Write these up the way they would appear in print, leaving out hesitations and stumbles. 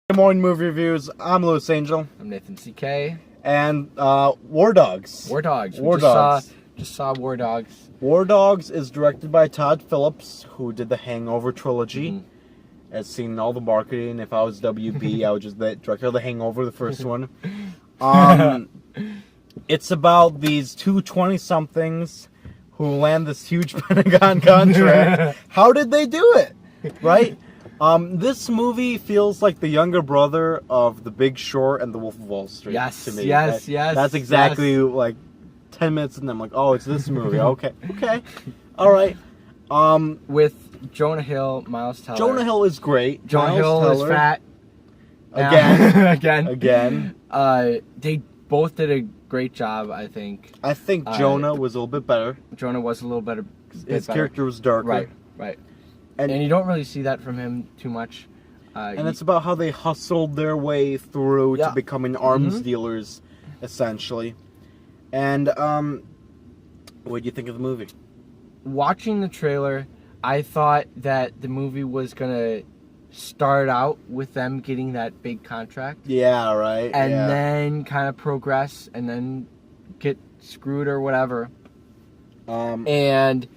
Good morning, movie reviews. I'm Louis Angel. I'm Nathan CK. And War Dogs. War Dogs. War Dogs. Just saw War Dogs. War Dogs is directed by Todd Phillips, who did the Hangover trilogy. Mm-hmm. Has seen all the marketing. If I was WB, I would just the director of the Hangover, the first one. It's about these two 20-somethings who land this huge Pentagon contract. How did they do it? Right? This movie feels like the younger brother of The Big Short and The Wolf of Wall Street. Yes, to me. yes. That's exactly like 10 minutes, and I'm like, oh, it's this movie. Okay, all right. With Jonah Hill, Miles Teller. Jonah Hill is great. Jonah Hill is fat. Again. They both did a great job, I think. I think Jonah was a little bit better. Jonah was a little better. His character was darker. Right. And you don't really see that from him too much. And it's about how they hustled their way through to becoming arms dealers, essentially. And what do you think of the movie? Watching the trailer, I thought that the movie was gonna start out with them getting that big contract. Yeah, right. And then kind of progress, and then get screwed or whatever. And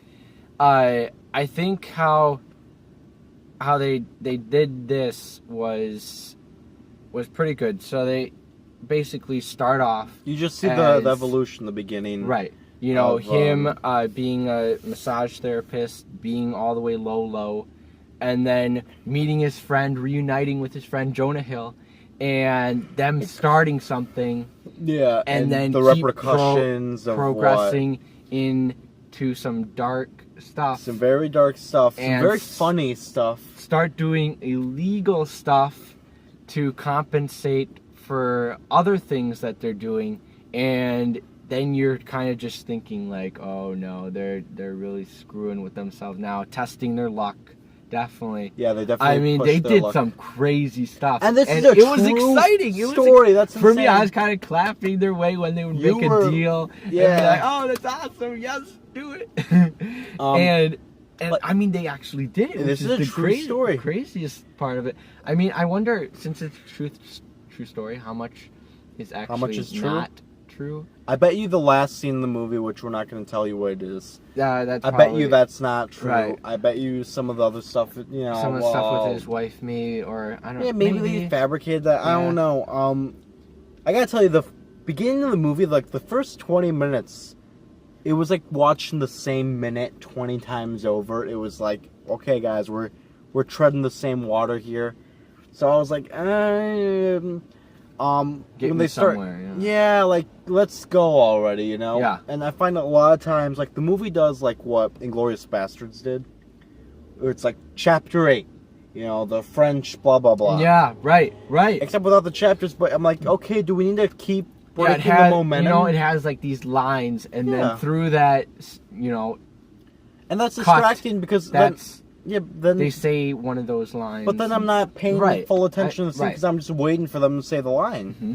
I think how they did this was pretty good. So they basically start off. You just see the evolution, the beginning. Right. You know, him being a massage therapist, being all the way low, and then meeting his friend, reuniting with his friend Jonah Hill, and them starting something. Yeah, and then the repercussions of progressing into some dark stuff. Some very dark stuff. Some and very funny stuff. Start doing illegal stuff to compensate for other things that they're doing, and then you're kind of just thinking like, oh no, they're really screwing with themselves now, testing their luck. Definitely. Yeah, they definitely. I mean, they did some crazy stuff, and this is it was exciting. Story. That's for insane. me. I was kind of clapping their way when they would make a deal. Yeah. And be like, oh, that's awesome. Yes, do it. And I mean, they actually did it. This is a true story. The craziest part of it. I mean, I wonder, since it's a true story, how much is actually not true? I bet you the last scene in the movie, which we're not going to tell you what it is. That's I bet you that's not true. Right. I bet you some of the other stuff, some of the stuff with his wife, or I don't know. Yeah, maybe they fabricated that. Yeah. I don't know. I gotta tell you, the beginning of the movie, like the first 20 minutes, it was like watching the same minute 20 times over. It was like, okay, guys, we're treading the same water here. So I was like, when they start, like, let's go already, Yeah. And I find a lot of times, like, the movie does like what Inglourious Bastards did, where it's like chapter 8, the French blah blah blah. Yeah, right. Except without the chapters, but I'm like, okay, do we need to keep breaking the momentum? It has like these lines, and then through that, and that's distracting because then they say one of those lines. But then I'm not paying full attention to the scene because I'm just waiting for them to say the line. Mm-hmm.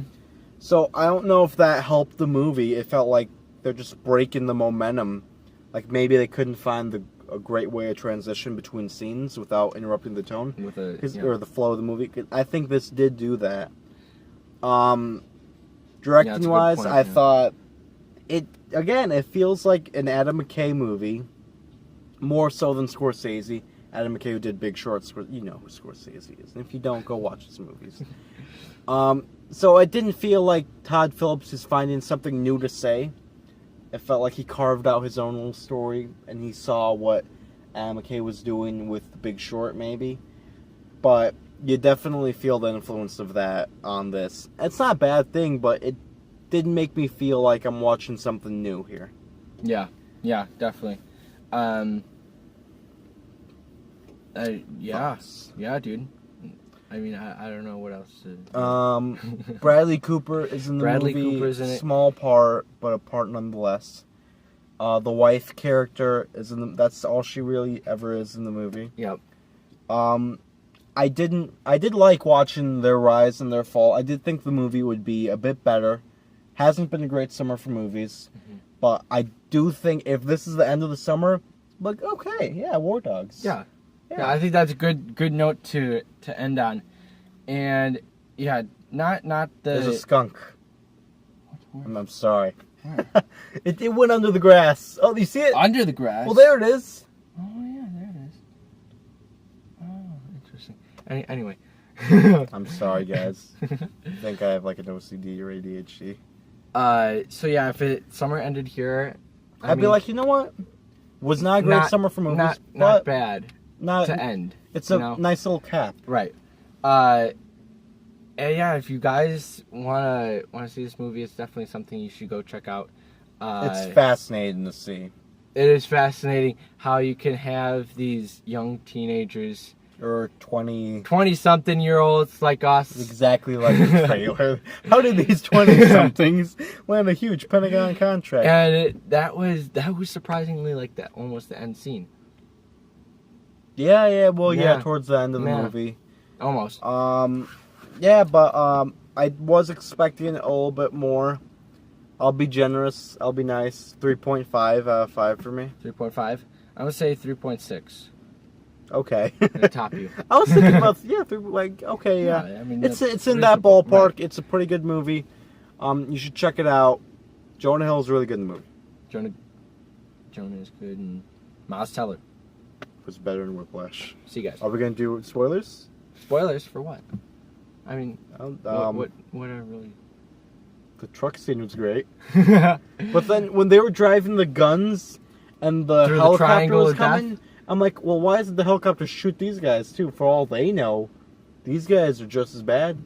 So I don't know if that helped the movie. It felt like they're just breaking the momentum. Like maybe they couldn't find a great way to transition between scenes without interrupting the tone or the flow of the movie. I think this did do that. Directing wise, I thought it feels like an Adam McKay movie, more so than Scorsese. Adam McKay, who did Big Short, you know who Scorsese is. And if you don't, go watch his movies. So it didn't feel like Todd Phillips is finding something new to say. It felt like he carved out his own little story, and he saw what Adam McKay was doing with The Big Short, maybe. But you definitely feel the influence of that on this. It's not a bad thing, but it didn't make me feel like I'm watching something new here. Yeah, definitely. Yeah, dude. I mean, I don't know what else to... Bradley Cooper is in the movie. Cooper's in it. Small part, but a part nonetheless. The wife character is in that's all she really ever is in the movie. Yep. I did like watching their rise and their fall. I did think the movie would be a bit better. Hasn't been a great summer for movies. Mm-hmm. But I do think if this is the end of the summer, like, okay, yeah, War Dogs. Yeah, I think that's a good note to end on. And yeah, not the. There's a skunk. What? I'm sorry. Where? It went under the grass. Oh, you see it? Under the grass. Well, there it is. Oh yeah, there it is. Oh, interesting. Anyway. I'm sorry, guys. I think I have like an OCD or ADHD. So yeah, if summer ended here, I'd be like, you know what? Was not a great summer for movies, not bad not to end. It's a nice little cap. Right. And yeah, if you guys wanna see this movie, it's definitely something you should go check out. It's fascinating to see. It is fascinating how you can have these young teenagers Or 20-something-year-olds like us. Exactly like the trailer. How did these 20-somethings land a huge Pentagon contract? And that was surprisingly like that, almost the end scene. Yeah, well, Yeah. towards the end of the Yeah. movie. Almost. Yeah, but I was expecting a little bit more. I'll be generous. I'll be nice. 3.5 out of 5 for me. 3.5. I would say 3.6. Okay. To top you. I was thinking about okay, yeah. I mean, It's that's in that reasonable, ballpark. right. It's a pretty good movie. You should check it out. Jonah Hill is really good in the movie. Jonah is good, and Miles Teller. It was better than Whiplash. See you guys. Are we gonna do spoilers? Spoilers for what? I mean, what are really? The truck scene was great, but then when they were driving the guns and the Through the helicopter triangle was of death? coming, I'm like, well, why doesn't the helicopter shoot these guys too? For all they know, these guys are just as bad,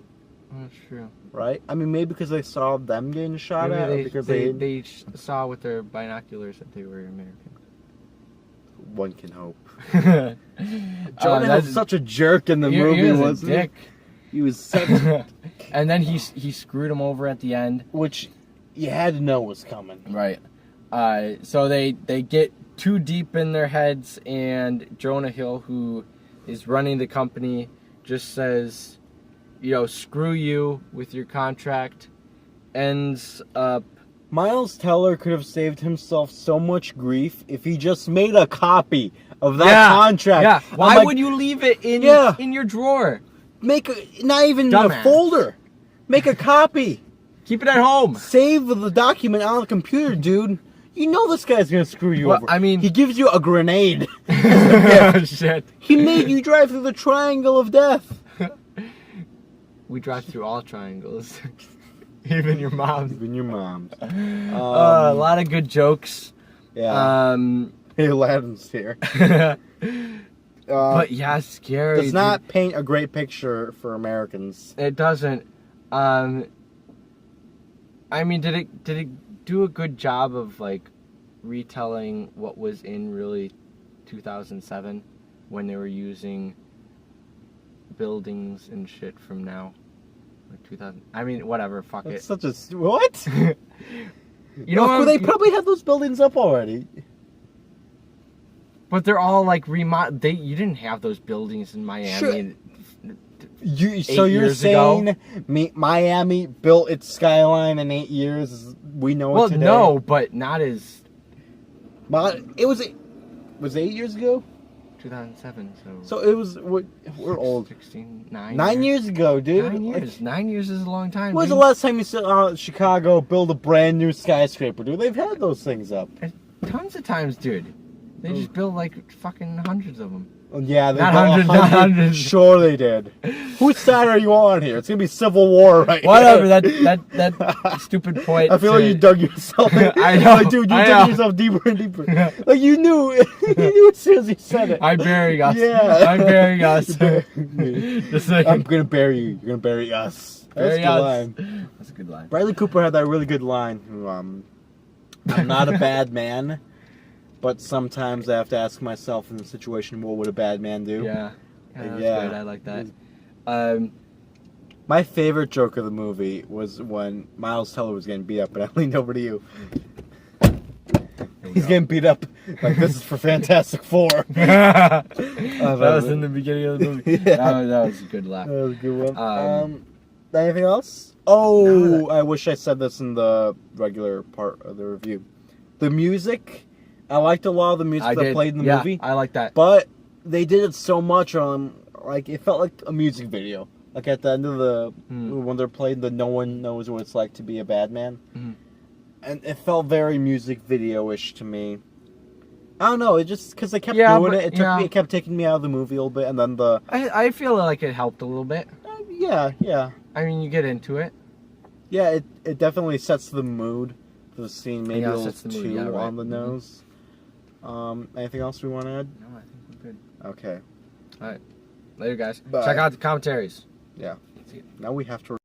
That's true. right? I mean, maybe because they saw them getting shot Maybe at, or because they saw with their binoculars that they were American. one can hope. Jonah Jonah Hill's such a jerk in the movie, he was wasn't a dick. he? He was such, And then he screwed him over at the end. which you had to know was coming. Right. So they get too deep in their heads, and Jonah Hill, who is running the company, just says, screw you with your contract. Ends up. Miles Teller could have saved himself so much grief if he just made a copy of that contract. Yeah. I'm Why like, would you leave it in your drawer? not even in a Dumbass. folder. Make a copy. Keep it at home. Save the document on the computer, dude. You know this guy's gonna screw you Well, over. I mean- he gives you a grenade. Oh, shit. He made you drive through the triangle of death. We drive through all triangles. Even your mom's. Even your mom's. A lot of good jokes. Yeah. Hey, Aladdin's here. But yeah, scary. Does not paint a great picture for Americans. It doesn't. I mean, did it do a good job of like retelling what was in really 2007 when they were using buildings and shit from now, like 2000? I mean, whatever. Fuck That's it. such a what? You know, Well, they probably had those buildings up already. but they're all like remodel. You didn't have those buildings in Miami. Sure. You're 8 saying years ago? Miami built its skyline in 8 years? We know Well, it today. no, but not as But it was 8 years ago. 2007. So it was. We're old. 16, 9 years ago, dude. 9 years. 9 years is a long time. When was the dude. last time you saw Chicago build a brand new skyscraper, dude? They've had those things up. Tons of times, dude. They just built like fucking hundreds of them. Yeah, they Not built hundreds, 100. not hundreds. Sure, they did. Whose side are you on here? It's gonna be Civil War, right? Whatever. That stupid point. I feel like you dug yourself in. I know. Like, dude, you I dug know. yourself deeper and deeper. Like, you knew. You knew as soon as you said it. I'm burying us. Yeah. I'm burying us. You buried me. Just like, I'm gonna bury you. You're gonna bury us. That's a bury good us. line. That's a good line. Bradley Cooper had that really good line. I'm not a bad man, but sometimes I have to ask myself in the situation, what would a bad man do? Yeah. That was Yeah. good. I like that. My favorite joke of the movie was when Miles Teller was getting beat up, and I leaned over to you. He's getting beat up. Like, this is for Fantastic Four. That was in the beginning of the movie. Yeah. That was a good laugh. That was a good one. Um, Anything else? Oh, No. I wish I said this in the regular part of the review. The music, I liked a lot of the music that played in the movie, I like that. but they did it so much on, like, it felt like a music video. Like at the end of the when they're playing the "No One Knows What It's Like to Be a Bad Man," and it felt very music video-ish to me. I don't know. It just because they kept doing it. It kept taking me out of the movie a little bit, and then I feel like it helped a little bit. Yeah. I mean, you get into it. Yeah, it definitely sets the mood for the scene. Maybe a little too on the nose. Anything else we want to add? No, I think we're good. Okay. All right. Later, guys. Bye. Check out the commentaries. Yeah. Now we have to